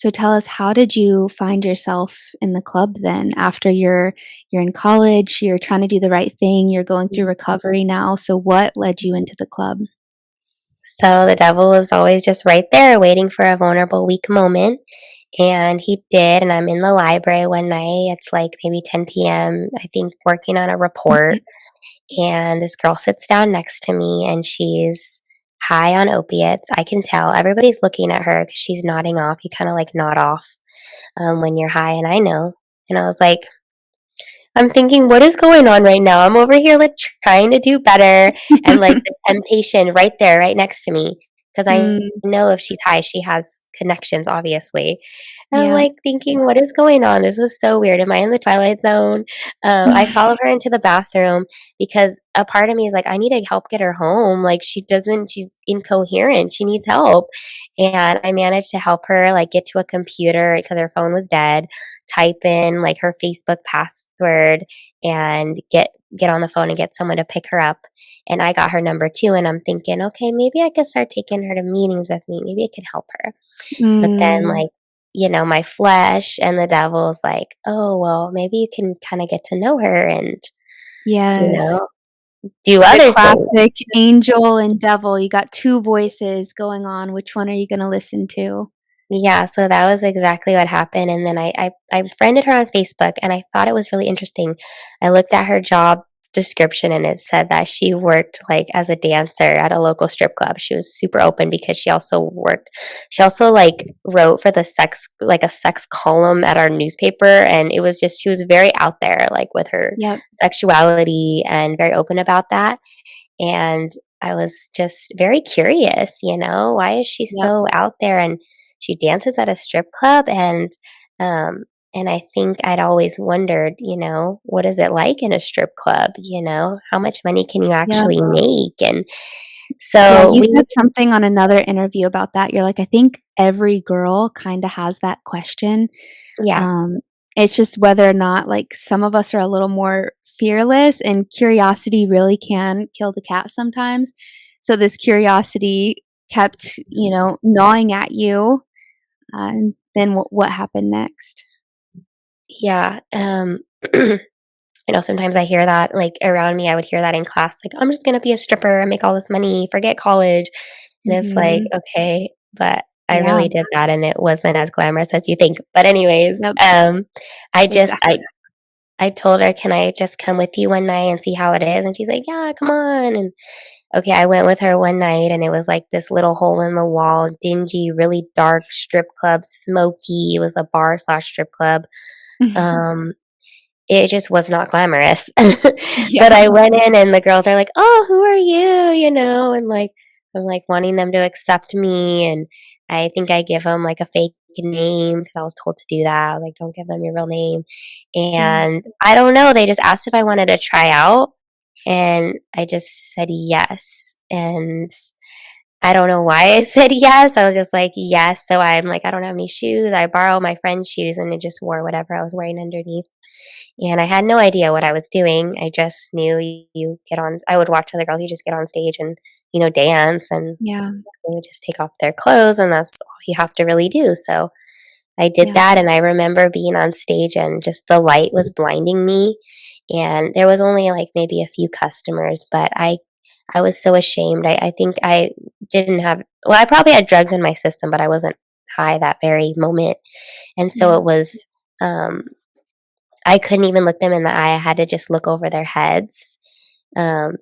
So tell us, how did you find yourself in the club then? After you're in college, you're trying to do the right thing, you're going through recovery now. So what led you into the club? So the devil was always just right there waiting for a vulnerable, weak moment. And he did. And I'm in the library one night. It's like maybe 10 p.m., I think, working on a report. Mhm. And this girl sits down next to me and she's high on opiates. I can tell. Everybody's looking at her because she's nodding off. You kind of like nod off when you're high. And I know. And I was like, I'm thinking, what is going on right now? I'm over here like trying to do better and like the temptation right there, right next to me. Because I Mm, know if she's high, she has connections, obviously. And I'm yeah. like thinking, what is going on? This was so weird. Am I in the Twilight Zone? I followed her into the bathroom because a part of me is like, I need to help get her home. Like she's incoherent. She needs help. And I managed to help her like get to a computer because her phone was dead, type in like her Facebook password and get on the phone and get someone to pick her up. And I got her number too. And I'm thinking, okay, maybe I could start taking her to meetings with me. Maybe I could help her. But then, Mm, like, my flesh and the devil's like, oh, well, maybe you can kind of get to know her and, you yes. know, do The other things. classic angel and devil. You got 2 voices going on. Which one are you gonna listen to? Yeah, so that was exactly what happened, and then I friended her on Facebook, and I thought it was really interesting. I looked at her job description, and it said that she worked, like, as a dancer at a local strip club. She was super open because she also, like, wrote for a sex column at our newspaper, and it was just she was very out there, like, with her Yep, sexuality and very open about that, and I was just very curious, why is she yep, so out there? And she dances at a strip club, um, and I think I'd always wondered, what is it like in a strip club? How much money can you yep. actually make? And Yeah, so you we, said something on another interview about that. You're like, "I think every girl kinda has that question." yeah, Um, it's just whether or not, like, some of us are a little more fearless, and curiosity really can kill the cat sometimes. So this curiosity kept, gnawing at you, and then what happened next? yeah. Sometimes I hear that like around me. I would hear that in class, like, I'm just gonna be a stripper and make all this money, forget college. And it's like, Mhm. okay, but I Yeah. really did that and it wasn't as glamorous as you think. But anyways, Yep. I just Exactly. I told her, "Can I just come with you one night and see how it is?" And she's like, "Yeah, come on." And okay, I went with her one night and it was like this little hole in the wall, dingy, really dark strip club, smoky. It was a bar slash strip club. Um, it just was not glamorous. But Yeah. I went in and the girls are like, "Oh, who are you?" And like I'm like wanting them to accept me, and I think I give them like a fake name because I was told to do that. Like, don't give them your real name. Yeah. And I don't know, they just asked if I wanted to try out, and I just said yes. And I don't know why I said yes. I was just like, yes. So I'm like, I don't have any shoes. I borrow my friend's shoes and I just wore whatever I was wearing underneath. And I had no idea what I was doing. I just knew you get on, I would watch other girls, you just get on stage and, dance and Yeah. they would just take off their clothes and that's all you have to really do. So I did Yeah. that and I remember being on stage and just the light was blinding me. And there was only like maybe a few customers, but I was so ashamed. I think I didn't have, well, I probably had drugs in my system, but I wasn't high that very moment. And so Yeah. it was, um, I couldn't even look them in the eye. I had to just look over their heads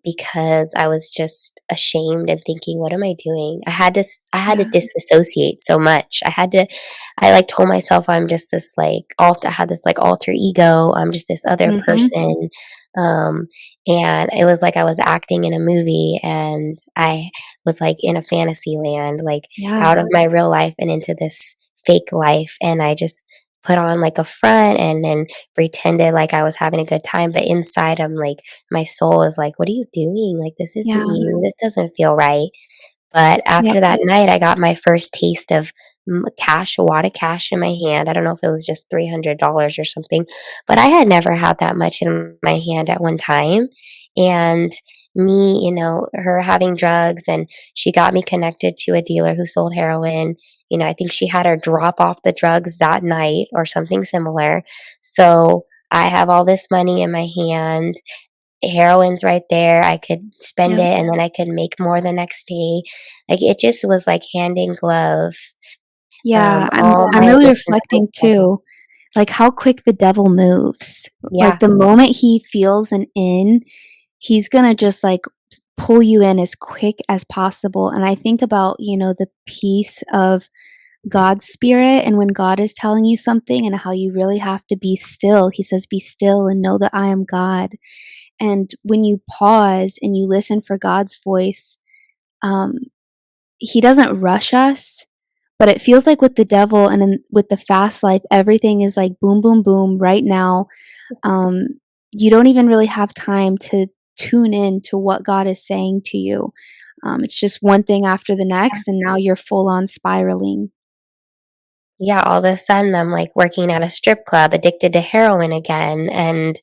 because I was just ashamed and thinking, "What am I doing?" I had to Yeah. disassociate so much. I like told myself I'm just this like I had this like alter ego. I'm just this other Mhm. person, um, and it was like I was acting in a movie, and I was like in a fantasy land, like Yeah. out of my real life and into this fake life, and I just put on like a front and then pretended like I was having a good time, but inside I'm like my soul is like, "What are you doing? Like, this isn't Yeah. you. This doesn't feel right." But Yep. after that night, I got my first taste of cash, a wad of cash in my hand. I don't know if it was just $300 or something, but I had never had that much in my hand at one time. And me, her having drugs, and she got me connected to a dealer who sold heroin. I think she had her drop off the drugs that night or something similar. So I have all this money in my hand. Heroin's right there. I could spend Yep. it and then I could make more the next day. Like it just was like hand in glove. Yeah, All I'm my really addictions reflecting too, like how quick the devil moves. Like yeah, the moment he feels an in, he's gonna just like pull you in as quick as possible. And I think about, the peace of God's spirit and when God is telling you something and how you really have to be still. He says, "Be still and know that I am God." And when you pause and you listen for God's voice, um, he doesn't rush us, but it feels like with the devil and with the fast life, everything is like boom, boom, boom right now. Um, you don't even really have time to tune in to what God is saying to you. It's just one thing after the next, and now you're full on spiraling. yeah, all of a sudden I'm like working at a strip club, addicted to heroin again, and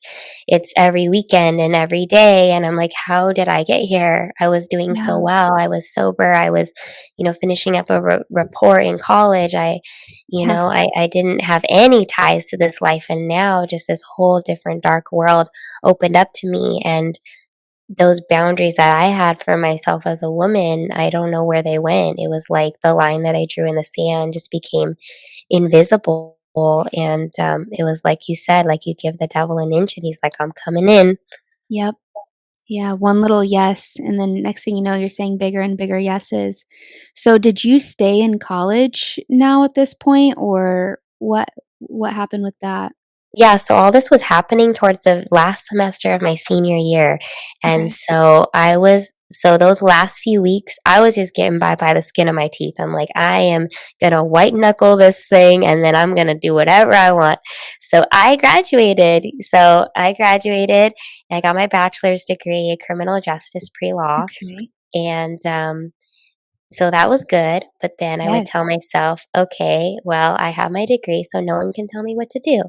it's every weekend and every day, and I'm like, "How did I get here? I was doing so Yeah, well. I was sober. I was, finishing up a report in college. yeah, I didn't have any ties to this life, and now just this whole different dark world opened up to me, and those boundaries that I had for myself as a woman, I don't know where they went. It was like the line that I drew in the sand just became invisible. And it was like you said, like you give the devil an inch and he's like, I'm coming in. yep. Yeah, one little yes, and then next thing you know, you're saying bigger and bigger yeses. So did you stay in college now at this point, or what happened with that? Yeah, so all this was happening towards the last semester of my senior year. And Okay. so those last few weeks, I was just getting by the skin of my teeth. I'm like, I am gonna white knuckle this thing and then I'm gonna do whatever I want. So I graduated. And I got my bachelor's degree in criminal justice pre-law. Okay. And so that was good. But then I would Yes. tell myself, okay, well, I have my degree, so no one can tell me what to do.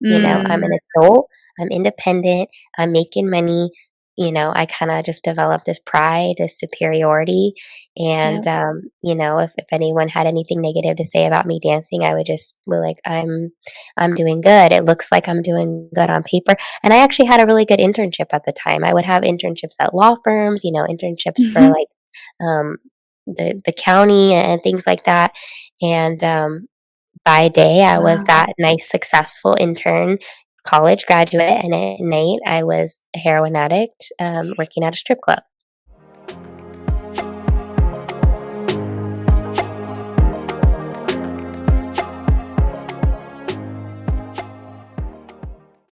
I'm an Mm, adult, I'm independent, I'm making money. I kind of just developed this pride, this superiority. And, yep. if anyone had anything negative to say about me dancing, I would just be like, I'm doing good. It looks like I'm doing good on paper. And I actually had a really good internship at the time. I would have internships at law firms, internships for like, um, the county and things like that. And, by day, I was Wow. that nice, successful intern, college graduate, and at night, I was a heroin addict, working at a strip club.